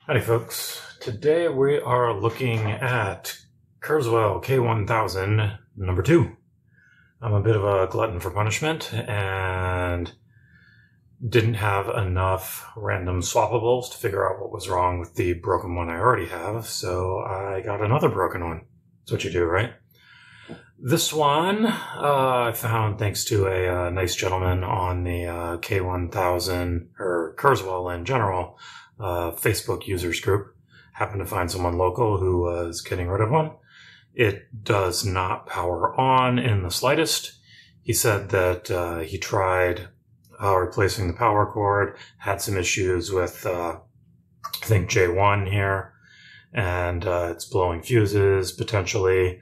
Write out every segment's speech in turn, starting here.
Howdy folks, today we are looking at Kurzweil K1000 number 2. I'm a bit of a glutton for punishment and didn't have enough random swappables to figure out what was wrong with the broken one I already have, so I got another broken one. That's what you do, right? This one I found thanks to a nice gentleman on the K1000, or Kurzweil in general, Facebook users group. Happened to find someone local who was getting rid of one. It does not power on in the slightest. He said that he tried replacing the power cord, had some issues with I think J1 here, and it's blowing fuses potentially.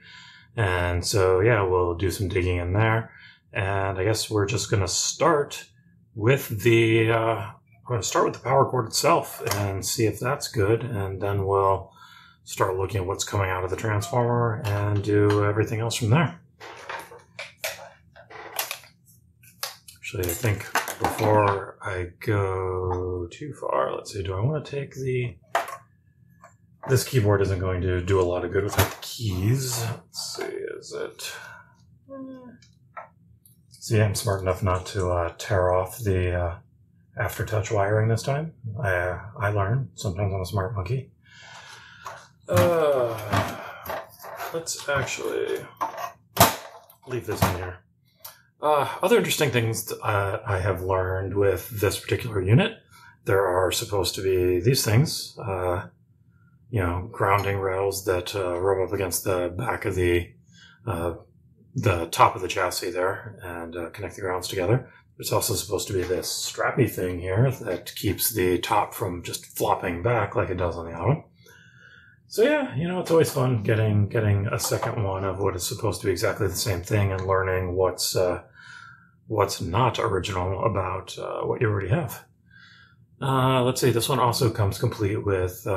And so yeah, we'll do some digging in there, and I guess we're just going to start with the power cord itself and see if that's good, and then we'll start looking at what's coming out of the transformer and do everything else from there. Actually, I think before I go too far, let's see, do I want to take the... This keyboard isn't going to do a lot of good without the keys. Let's see, is it... See, I'm smart enough not to tear off the aftertouch wiring this time. I learn. Sometimes I'm a smart monkey. Let's actually leave this in here. Other interesting things I have learned with this particular unit. There are supposed to be these things, grounding rails that rub up against the back of the top of the chassis there and connect the grounds together. There's also supposed to be this strappy thing here that keeps the top from just flopping back like it does on the Auto. So yeah, it's always fun getting a second one of what is supposed to be exactly the same thing and learning what's not original about what you already have. Let's see, this one also comes complete with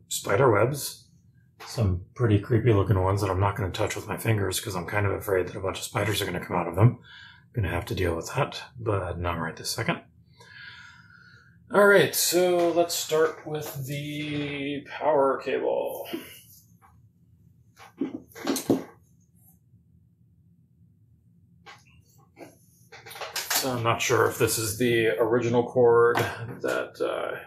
spider webs. Some pretty creepy looking ones that I'm not going to touch with my fingers because I'm kind of afraid that a bunch of spiders are going to come out of them. I'm going to have to deal with that, but not right this second. Alright, so let's start with the power cable. So I'm not sure if this is the original cord that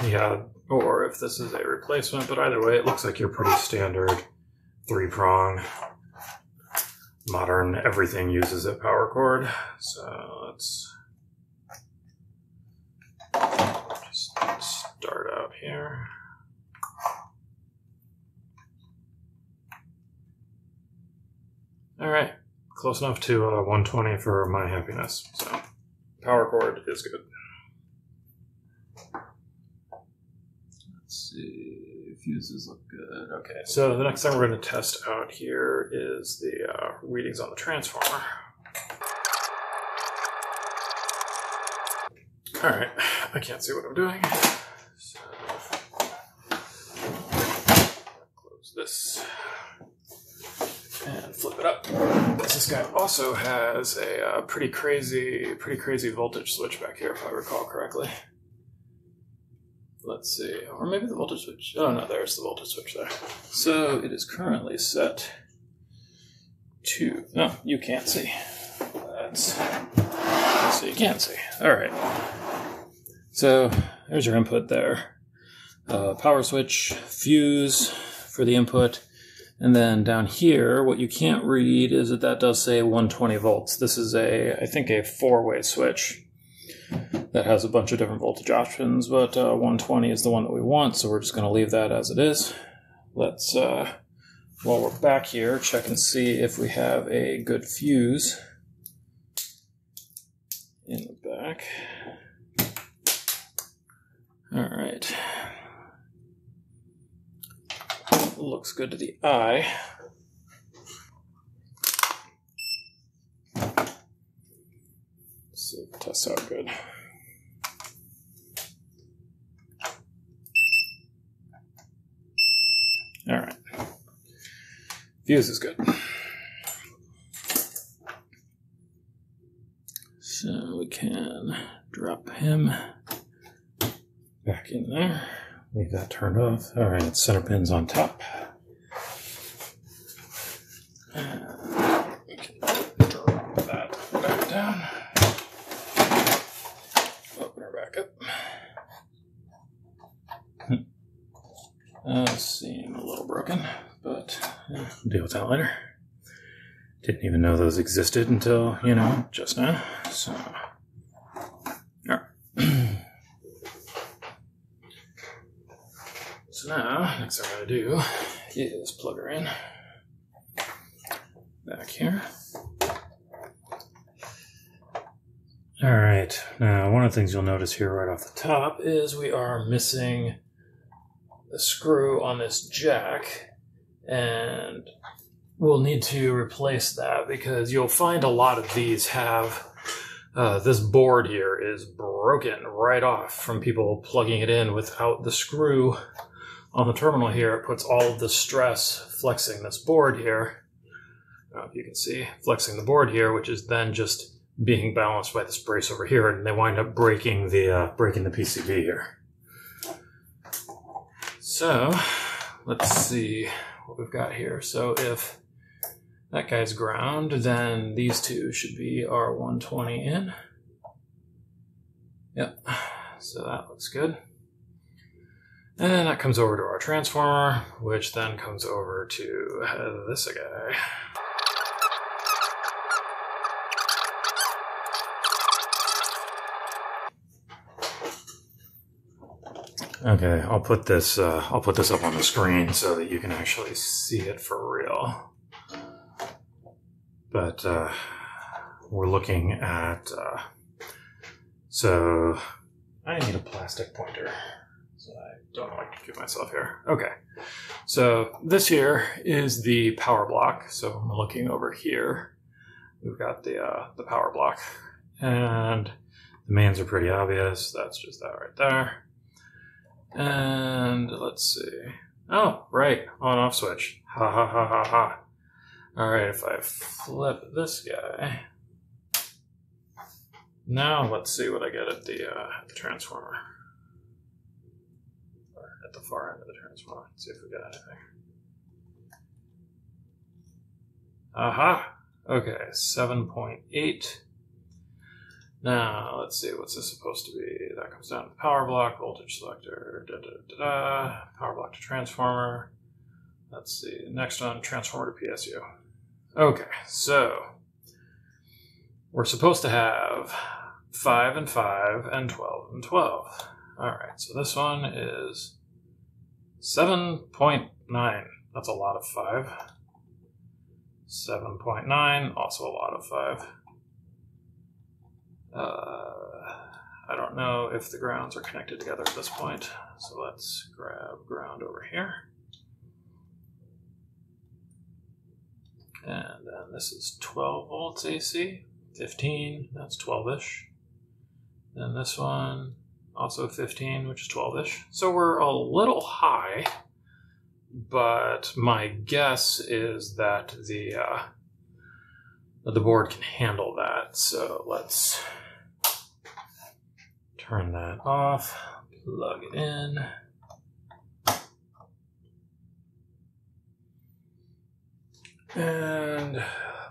he had, or if this is a replacement, but either way, it looks like your pretty standard 3-prong. Modern everything uses a power cord, so let's just start out here. All right, close enough to 120 for my happiness. So power cord is good. Let's see. Fuses look good. Okay, so the next thing we're going to test out here is the readings on the transformer. Alright, I can't see what I'm doing. So, close this and flip it up. This guy also has a pretty crazy voltage switch back here, if I recall correctly. Let's see, or maybe the voltage switch. Oh no, there's the voltage switch there. So it is currently set to, no, you can't see. So you can't see. All right. So there's your input there. Power switch, fuse for the input. And then down here, what you can't read is that does say 120 volts. This is I think a 4-way switch that has a bunch of different voltage options, but 120 is the one that we want, so we're just going to leave that as it is. Let's, while we're back here, check and see if we have a good fuse in the back. All right. Looks good to the eye. See if it tests out good. All right. Fuse is good. So we can drop him back in there. leave that turned off. All right, center pin's on top. And we can drop that back down. Open her back up. Seem a little broken, but yeah, we'll deal with that later. Didn't even know those existed until, you know, just now. So, all right. So now, next thing I'm going to do is plug her in back here. All right, now one of the things you'll notice here right off the top is we are missing the screw on this jack, and we'll need to replace that because you'll find a lot of these have this board here is broken right off from people plugging it in without the screw on the terminal here. It puts all of the stress flexing this board here. I don't know if you can see, flexing the board here, which is then just being balanced by this brace over here, and they wind up breaking the PCB here. So let's see what we've got here. So if that guy's ground, then these two should be our 120 in. Yep, so that looks good. And then that comes over to our transformer, which then comes over to this guy. Okay, I'll put this up on the screen so that you can actually see it for real. But we're looking at so I need a plastic pointer. So I don't like to give myself here. Okay, so this here is the power block. So I'm looking over here. We've got the power block, and the mains are pretty obvious. That's just that right there. And let's see. Oh, right, on/off switch. Ha ha ha ha ha. All right, if I flip this guy, now let's see what I get at the transformer. At the far end of the transformer. Let's see if we got anything. Aha! Okay, 7.8. Now, let's see, what's this supposed to be? That comes down to the power block, voltage selector, power block to transformer. Let's see, next one, transformer to PSU. Okay, so we're supposed to have 5 and 5 and 12 and 12. All right, so this one is 7.9. That's a lot of 5. 7.9, also a lot of 5. I don't know if the grounds are connected together at this point, so let's grab ground over here. And then this is 12 volts AC, 15, that's 12-ish. Then this one, also 15, which is 12-ish. So we're a little high, but my guess is that the board can handle that. So let's turn that off, plug it in. And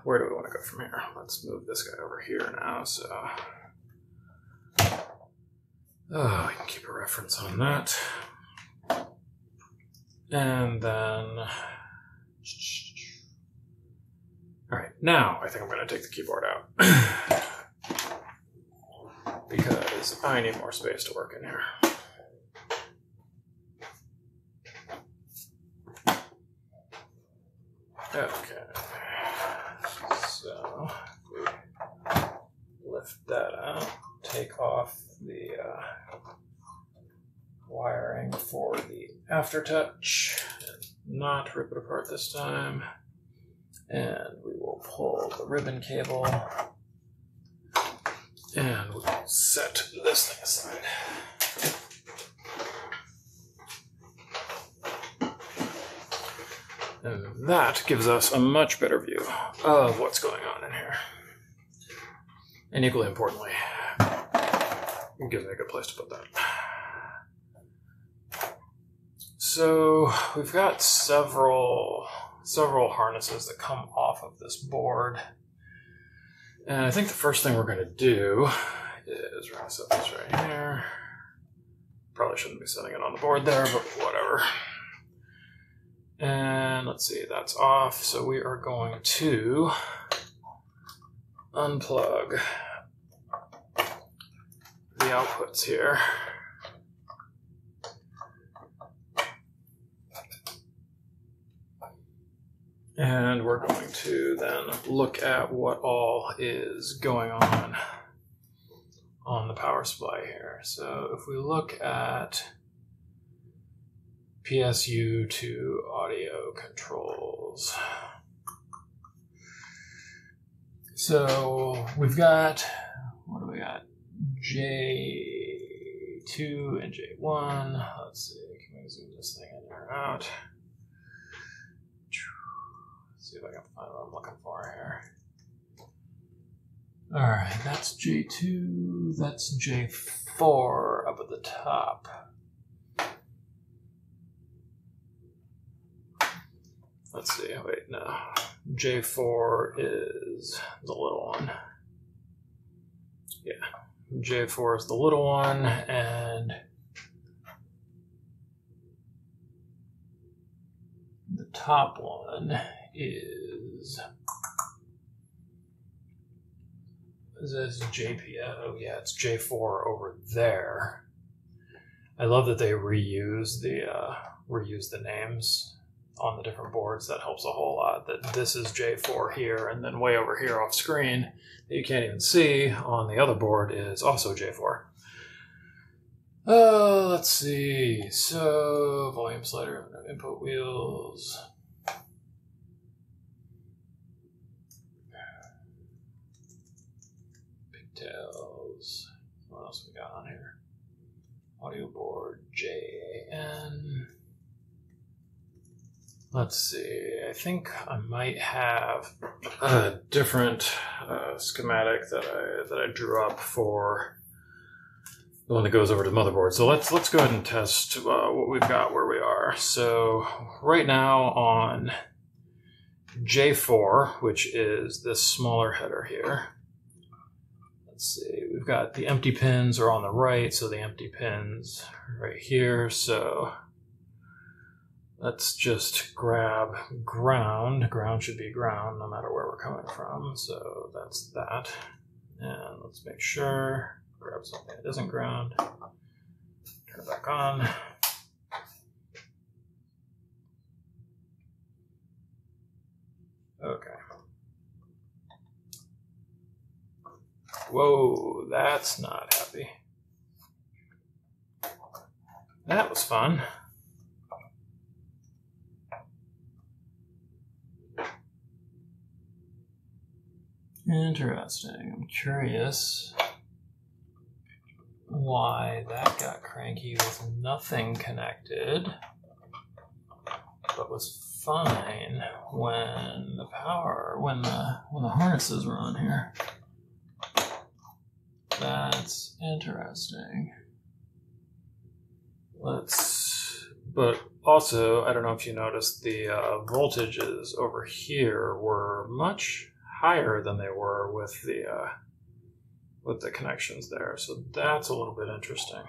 where do we want to go from here? Let's move this guy over here now. So I can keep a reference on that. And then, all right, now I think I'm going to take the keyboard out because I need more space to work in here. Okay, so we lift that out, take off the wiring for the aftertouch, and not rip it apart this time, and we will pull the ribbon cable, and we'll set this thing aside. And that gives us a much better view of what's going on in here. And equally importantly, it gives me a good place to put that. So we've got several harnesses that come off of this board. And I think the first thing we're going to do is we're going to set this right here. Probably shouldn't be setting it on the board there, but whatever. And let's see, that's off. So we are going to unplug the outputs here. And we're going to then look at what all is going on the power supply here. So if we look at PSU to audio controls. So we've got, what do we got? J2 and J1. Let's see, can we zoom this thing in or out? See if I can find what I'm looking for here. Alright, that's J2, that's J4 up at the top. Let's see, wait, no. J4 is the little one. Yeah, J4 is the little one, and the top one is this JPO. Oh yeah, it's J4 over there. I love that they reuse the names on the different boards. That helps a whole lot. That this is J4 here, and then way over here off screen that you can't even see on the other board is also J4. Let's see. So volume slider, input wheels. Pigtails. What else we got on here? Audio board, JAN. Let's see. I think I might have a different schematic that I drew up for the one that goes over to the motherboard. So let's go ahead and test what we've got where we are. So right now on J4, which is this smaller header here. Let's see, we've got the empty pins are on the right, so the empty pins right here. So let's just grab ground. Ground should be ground no matter where we're coming from. So that's that. And let's make sure, grab something that isn't ground, turn it back on. Okay. Whoa, that's not happy. That was fun. Interesting. I'm curious why that got cranky with nothing connected, but was fine when the harnesses were on here. That's interesting. But also, I don't know if you noticed, the voltages over here were much higher than they were with the connections there. So that's a little bit interesting.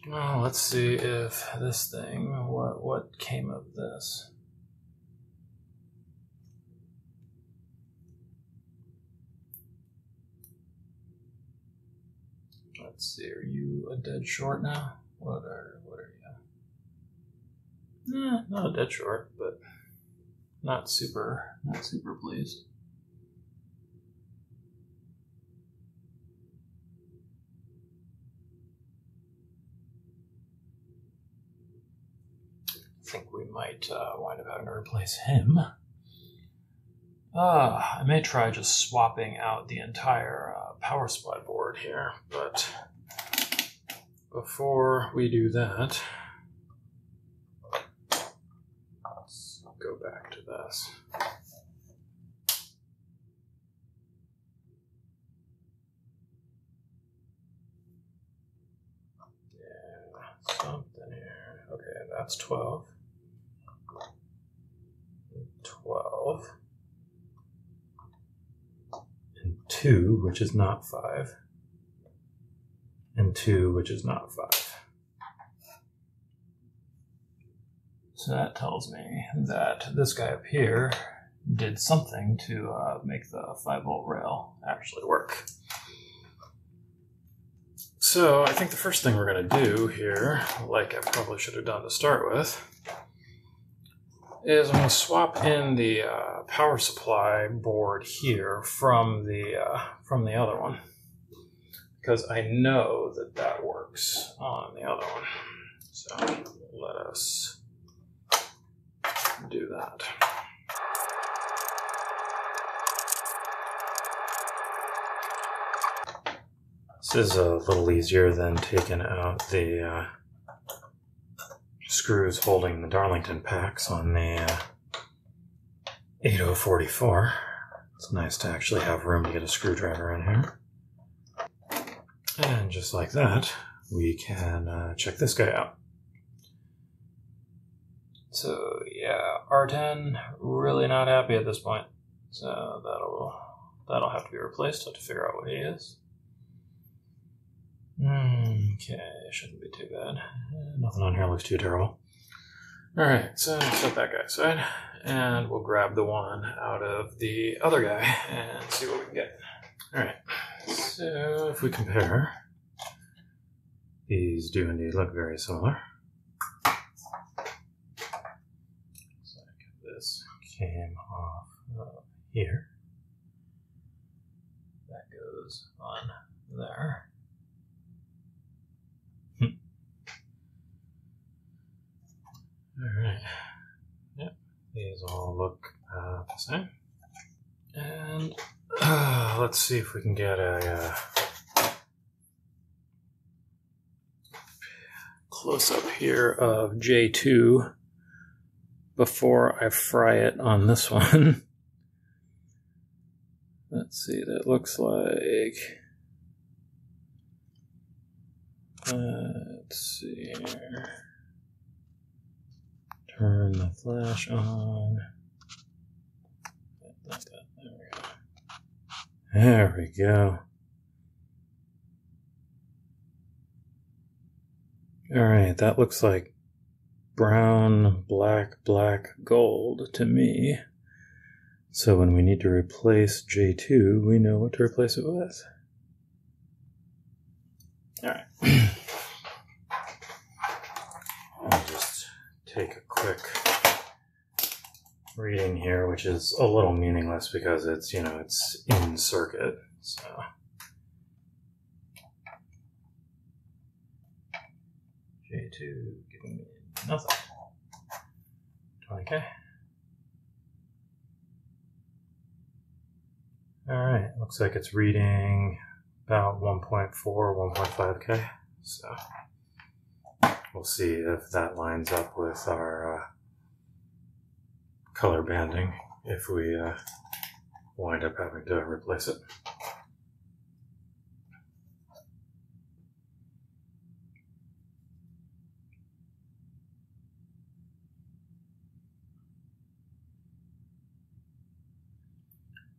Well, let's see if this thing, what came of this. Let's see, are you a dead short now? What are you? Not a dead short, but not super pleased. I think we might wind up having to replace him. I may try just swapping out the entire power supply board here, but before we do that, let's go back to this. Yeah, something that's 12. 12. And 2, which is not 5. And 2, which is not 5. So that tells me that this guy up here did something to make the 5-volt rail actually work. So I think the first thing we're going to do here, like I probably should have done to start with, is I'm going to swap in the power supply board here from the other one, because I know that that works on the other one. So let us do that. This is a little easier than taking out the screws holding the Darlington packs on the 8044. It's nice to actually have room to get a screwdriver in here. And just like that, we can check this guy out. So yeah, R10, really not happy at this point. So that'll have to be replaced. I'll have to figure out what he is. Okay, shouldn't be too bad. Nothing on here looks too terrible. Alright, so set that guy aside, and we'll grab the one out of the other guy and see what we can get. Alright, so if we compare, these do indeed look very similar. So this came off here. That goes on there. Alright, yep, these all look the same. And let's see if we can get a close-up here of J2 before I fry it on this one. Let's see, that looks like... let's see here. Turn the flash on. Like that. There we go. Alright, that looks like brown, black, black, gold to me. So when we need to replace J2, we know what to replace it with. Alright. I'll just take a quick reading here, which is a little meaningless because it's, you know, it's in circuit. So J2 giving me nothing. 20K. Alright, looks like it's reading about 1.4, 1.5K. So we'll see if that lines up with our color banding if we wind up having to replace it.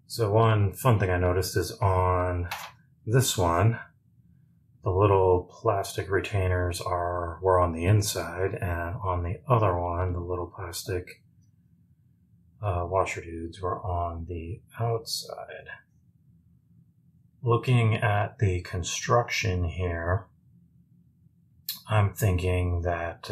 So one fun thing I noticed is on this one, the little plastic retainers were on the inside, and on the other one, the little plastic washer dudes were on the outside. Looking at the construction here, I'm thinking that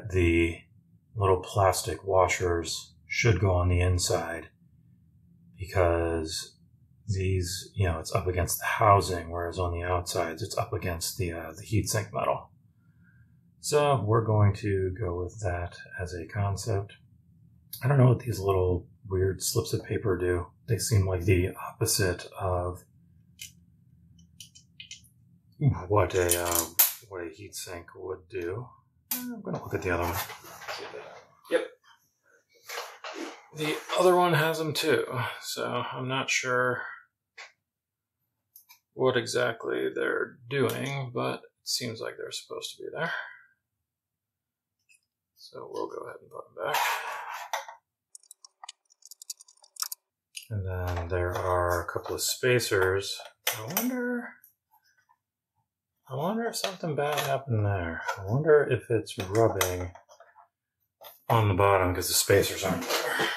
the little plastic washers should go on the inside because these, you know, it's up against the housing, whereas on the outsides it's up against the heatsink metal. So we're going to go with that as a concept. I don't know what these little weird slips of paper do. They seem like the opposite of what a heatsink would do. I'm going to look at the other one. Yep. The other one has them too, so I'm not sure what exactly they're doing, but it seems like they're supposed to be there. So we'll go ahead and put them back. And then there are a couple of spacers. I wonder if something bad happened there. I wonder if it's rubbing on the bottom because the spacers aren't there.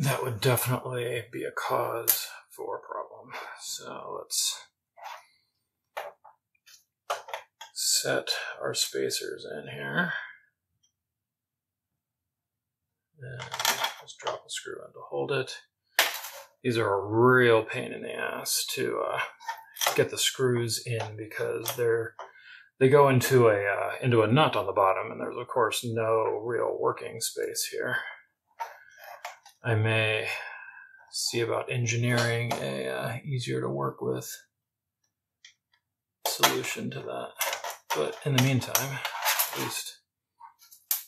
That would definitely be a cause for a problem. So let's set our spacers in here. And just drop a screw in to hold it. These are a real pain in the ass to get the screws in because they go into a nut on the bottom, and there's of course no real working space here. I may see about engineering a easier to work with solution to that. But in the meantime, at least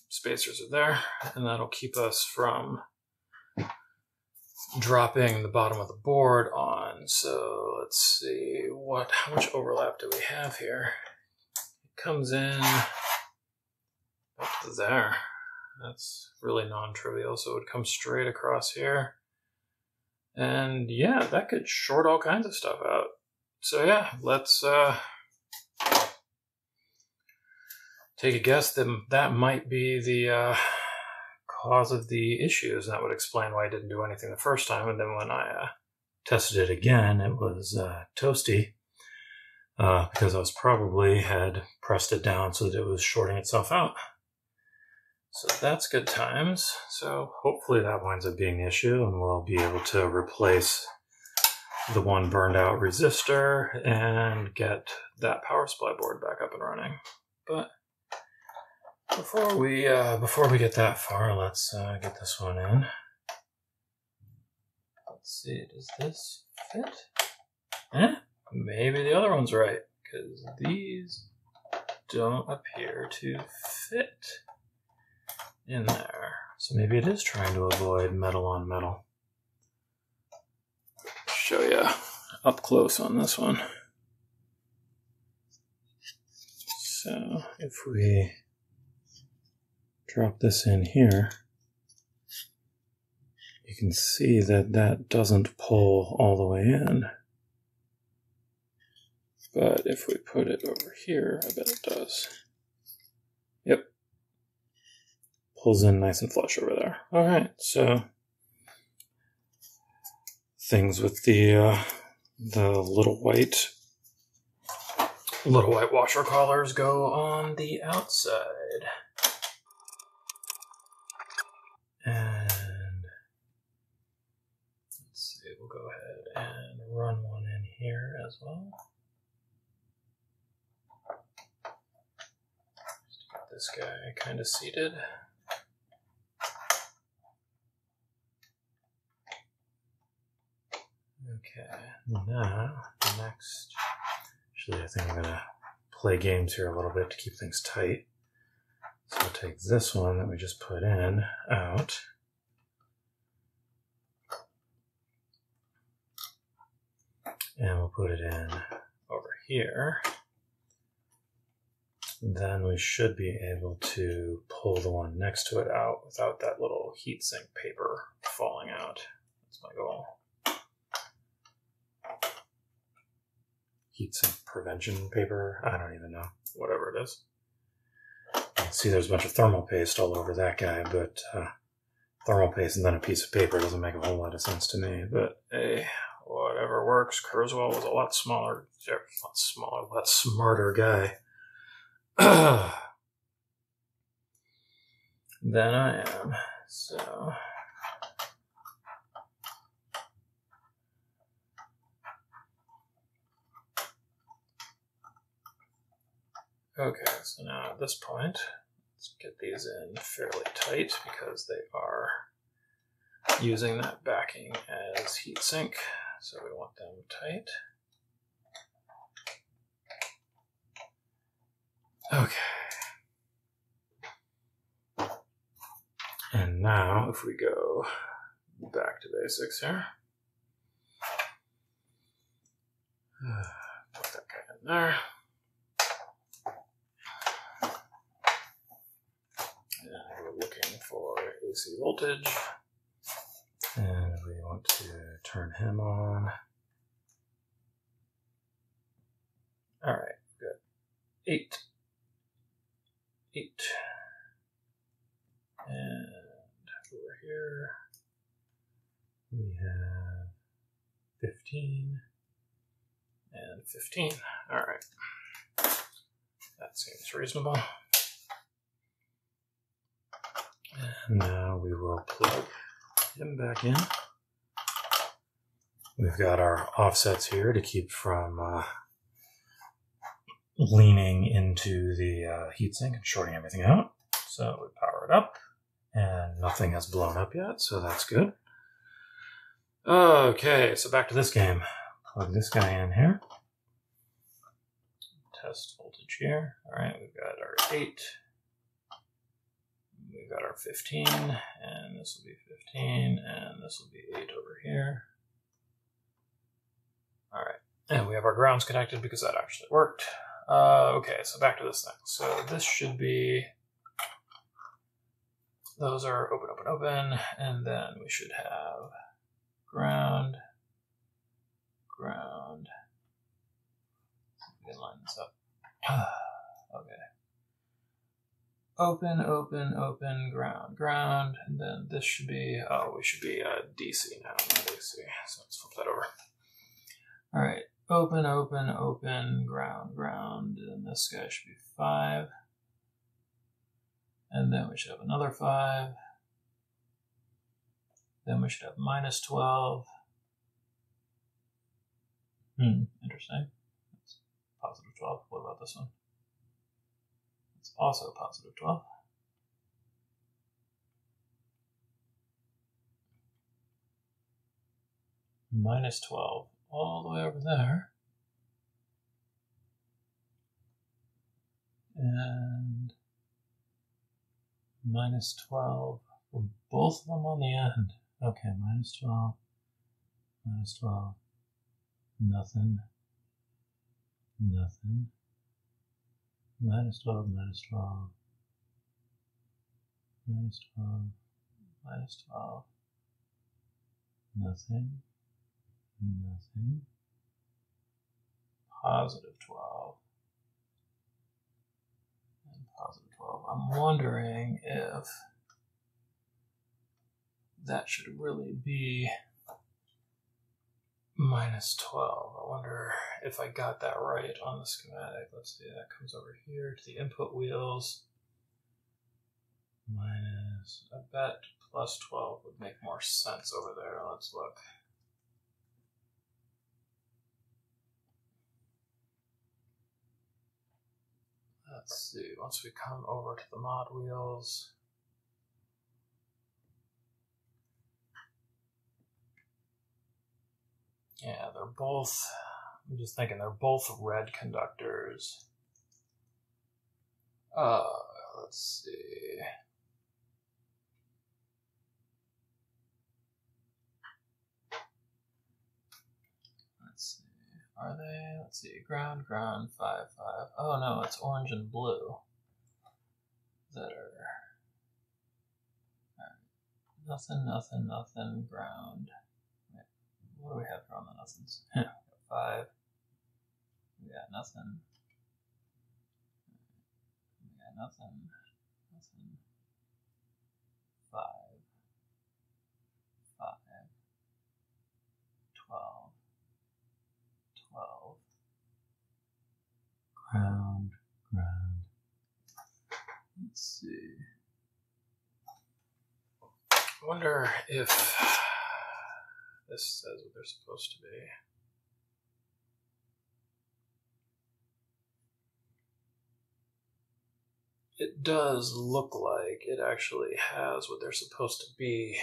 spacers are there, and that'll keep us from dropping the bottom of the board on. So let's see, how much overlap do we have here? It comes in up to there. That's really non-trivial, so it would come straight across here. And yeah, that could short all kinds of stuff out. So yeah, let's take a guess that that might be the cause of the issues. That would explain why I didn't do anything the first time, and then when I tested it again, it was toasty because I was probably had pressed it down so that it was shorting itself out. So that's good times. So hopefully that winds up being the issue, and we'll be able to replace the one burned out resistor and get that power supply board back up and running. But before we get that far, let's get this one in. Let's see, does this fit? Maybe the other one's right, because these don't appear to fit in there. So maybe it is trying to avoid metal on metal. Show you up close on this one. So if we drop this in here, you can see that that doesn't pull all the way in. But if we put it over here, I bet it does. Yep. Pulls in nice and flush over there. All right, so things with the little white washer collars go on the outside. And let's see, we'll go ahead and run one in here as well. Just to get this guy kind of seated. Okay, now next, actually I think I'm gonna play games here a little bit to keep things tight. So we'll take this one that we just put in out. And we'll put it in over here. Then we should be able to pull the one next to it out without that little heatsink paper falling out. That's my goal. Heatsink prevention paper? I don't even know. Whatever it is. See, there's a bunch of thermal paste all over that guy, but thermal paste and then a piece of paper doesn't make a whole lot of sense to me. But hey, whatever works. Kurzweil was a lot smaller, a lot smarter guy than I am. So okay, so now at this point, let's get these in fairly tight because they are using that backing as heatsink, so we want them tight. Okay. And now if we go back to basics here. Put that guy in there. And we're looking for AC voltage. And we want to turn him on. All right, good. 8. And over here, we have 15 and 15. All right. That seems reasonable. And now we will plug him back in. We've got our offsets here to keep from leaning into the heatsink and shorting everything out. So we power it up, and nothing has blown up yet, so that's good. Okay, so back to this game. Plug this guy in here. Test voltage here. All right, we've got our 8. We've got our 15, and this will be 15, and this will be 8 over here. All right, and we have our grounds connected because that actually worked. Okay, so back to this thing. So this should be, those are open, open, open, and then we should have ground. We can line this up. Okay. Open, open, open, ground, and then this should be, oh, we should be DC now, not AC, so let's flip that over. All right, open, open, open, ground, and this guy should be 5. And then we should have another 5. Then we should have -12. Interesting. That's +12. What about this one? It's also +12. -12 all the way over there. And -12 for both of them on the end. Okay, -12, -12, nothing, -12, -12, -12, -12, nothing, +12, and +12. I'm wondering if that should really be -12. I wonder if I got that right on the schematic. Let's see, that comes over here to the input wheels. I bet +12 would make more sense over there. Let's look. Let's see, once we come over to the mod wheels, yeah, they're both, I'm just thinking they're both red conductors. Let's see. Are they? Let's see. Ground, 5, 5. Oh no, it's orange and blue that are. Nothing, ground. Wait, what do we have here on the nothings? 5. We got nothing. We got nothing. 5. 5. 12. 12. Ground. Let's see. I wonder if this says what they're supposed to be. It does look like it actually has what they're supposed to be,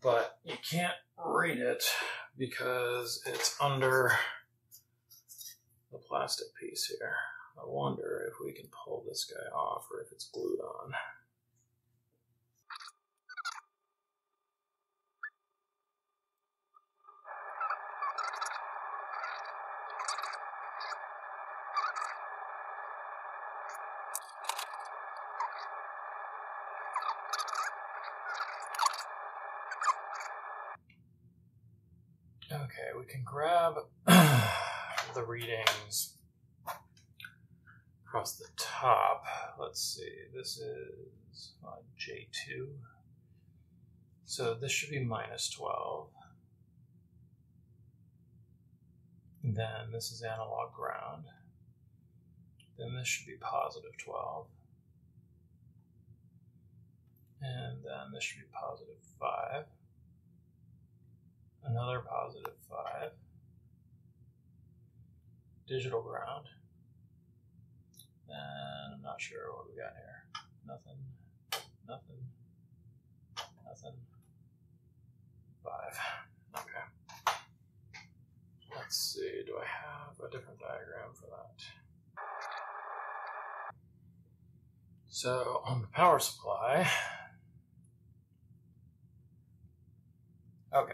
but you can't read it because it's under the plastic piece here. I wonder if we can pull this guy off or if it's glued on. Okay, we can grab the readings across the top. Let's see, this is J2. So this should be minus 12. Then this is analog ground. Then this should be positive 12. And then this should be positive 5. Another positive 5. Digital ground. And I'm not sure what we got here. Nothing, nothing, nothing. 5. Okay. Let's see, do I have a different diagram for that? So on the power supply, okay,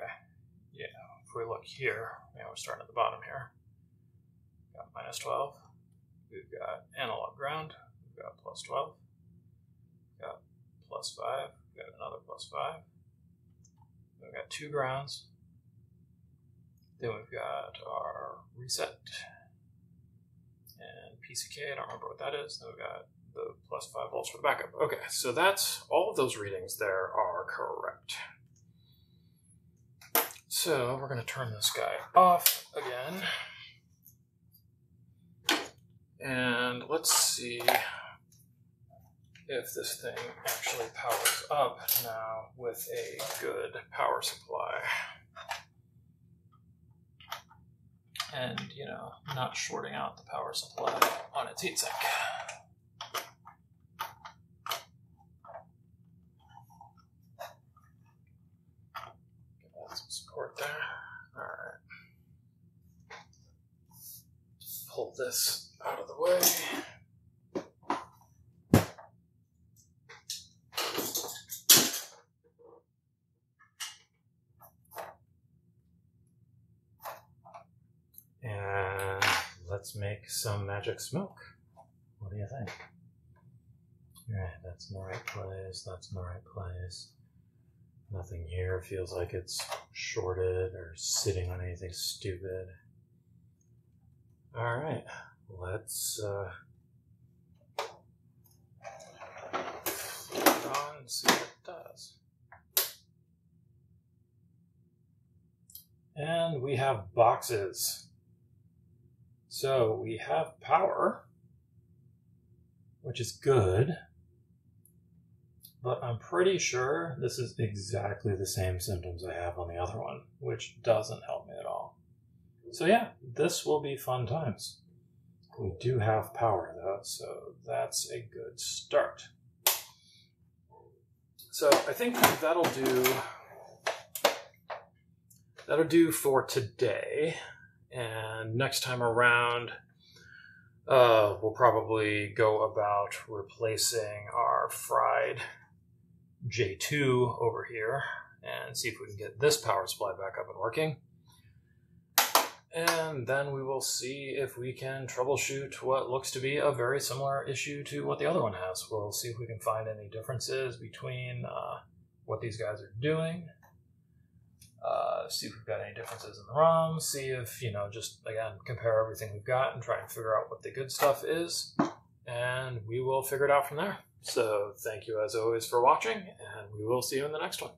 yeah, if we look here, we're starting at the bottom here. We've got minus 12, we've got analog ground, we've got plus 12, we've got plus 5, we've got another plus 5, we've got 2 grounds, then we've got our reset and PCK, I don't remember what that is, then we've got the plus 5 volts for the backup. Okay, so that's all of those readings there are correct. So we're going to turn this guy off again. And let's see if this thing actually powers up now with a good power supply. And, you know, not shorting out the power supply on its heatsink. Get some support there. All right. Pull this out of the way. And let's make some magic smoke. What do you think? All right, that's in the right place, that's in the right place. Nothing here feels like it's shorted or sitting on anything stupid. All right, let's flip it on and see what it does. And we have boxes. So we have power, which is good, but I'm pretty sure this is exactly the same symptoms I have on the other one, which doesn't help me at all. So yeah, this will be fun times. We do have power though, so that's a good start. So I think that'll do for today. And next time around, we'll probably go about replacing our fried J2 over here and see if we can get this power supply back up and working. And then we will see if we can troubleshoot what looks to be a very similar issue to what the other one has. We'll see if we can find any differences between what these guys are doing. See if we've got any differences in the ROM, see if, you know, just, again, compare everything we've got and try and figure out what the good stuff is, and we will figure it out from there. So thank you as always for watching, and we will see you in the next one.